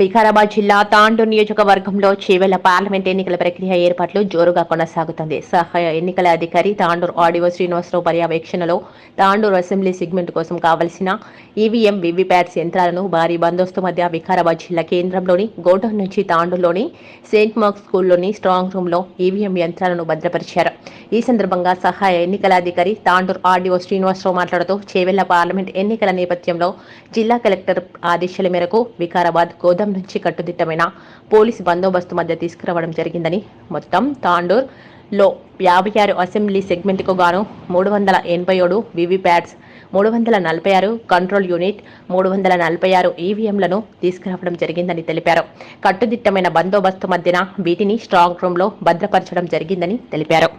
వికారాబాద్ జిల్లా తాండూరు నియోజకవర్గంలో చేవెళ్ల పార్లమెంట్ ఎన్నికల ప్రక్రియ ఏర్పాట్లు జోరుగా కొనసాగుతుంది. సహాయ ఎన్నికల అధికారి తాండూరు ఆర్డీఓ శ్రీనివాసరావు పర్యవేక్షణలో తాండూరు అసెంబ్లీ సెగ్మెంట్ కోసం కావలసిన ఈవీఎం వీవీప్యాట్స్ యంత్రాలను భారీ బందోబస్తు మధ్య వికారాబాద్ జిల్లా కేంద్రంలోని గోడౌన్ నుంచి తాండూరులోని సెయింట్ మార్క్స్ స్కూల్లోని స్ట్రాంగ్ రూమ్ లో ఈవీఎం యంత్రాలను భద్రపరిచారు. ఈ సందర్భంగా సహాయ ఎన్నికల అధికారి తాండూరు ఆర్డీఓ శ్రీనివాసరావు మాట్లాడుతూ చేవెళ్ల పార్లమెంట్ ఎన్నికల నేపథ్యంలో జిల్లా కలెక్టర్ ఆదేశాల మేరకు వికారాబాద్ గోదాం నుంచి కట్టుదిట్టమైన పోలీసు బందోబస్తు మధ్య తీసుకురావడం జరిగిందని, మొత్తం తాండూర్ లో 56 అసెంబ్లీ సెగ్మెంట్ కు గాను 387 వీవీప్యాట్స్, 346 కంట్రోల్ యూనిట్, 346 ఈవీఎంలను తీసుకురావడం జరిగిందని తెలిపారు. కట్టుదిట్టమైన బందోబస్తు మధ్యన వీటిని స్ట్రాంగ్ రూమ్ లో భద్రపరచడం జరిగిందని తెలిపారు.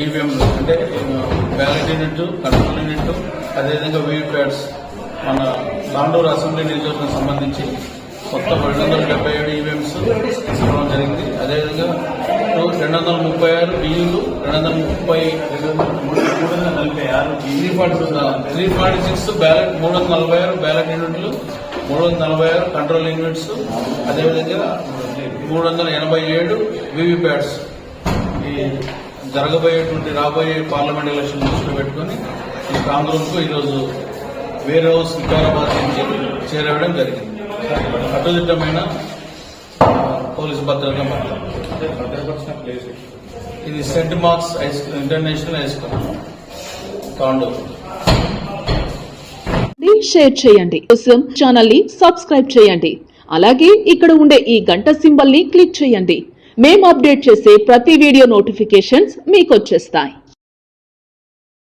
ఈవీఎం అంటే బ్యాలెట్ యూనిట్, కంట్రోల్ యూనిట్, అదేవిధంగా వీవీప్యాట్స్ మన తాండూరు అసెంబ్లీ నియోజకవర్గం సంబంధించి కొత్త 277 ఈవీఎంస్ తీసుకోవడం జరిగింది. అదేవిధంగా 236 బియ్యులు, 346 బ్యాలెట్, 346 బ్యాలెట్ యూనిట్లు, 346 కంట్రోల్ యూనిట్స్, అదేవిధంగా 387 వీవీప్యాట్స్ జరగబోయేటువంటి రాబోయే పార్లమెంట్ ఎలక్షన్ దృష్టిలో పెట్టుకుని ఈ కాంగ్రెస్ కు ఈరోజు వేర్ హౌస్ వికారాబాద్ నుంచి చేరవేయడం జరిగింది. కట్టుదిట్టమైన పోలీసు భద్రత ఇది Saint marks international high school Tandur. Share చేయండి, కోసం ఛానల్ ని సబ్స్క్రైబ్ చేయండి. అలాగే ఇక్కడ ఉండే ఈ గంట సింబల్ ని క్లిక్ చేయండి. మేము అప్డేట్ చేసే ప్రతి వీడియో నోటిఫికేషన్స్ మీకు వచ్చేస్తాయి.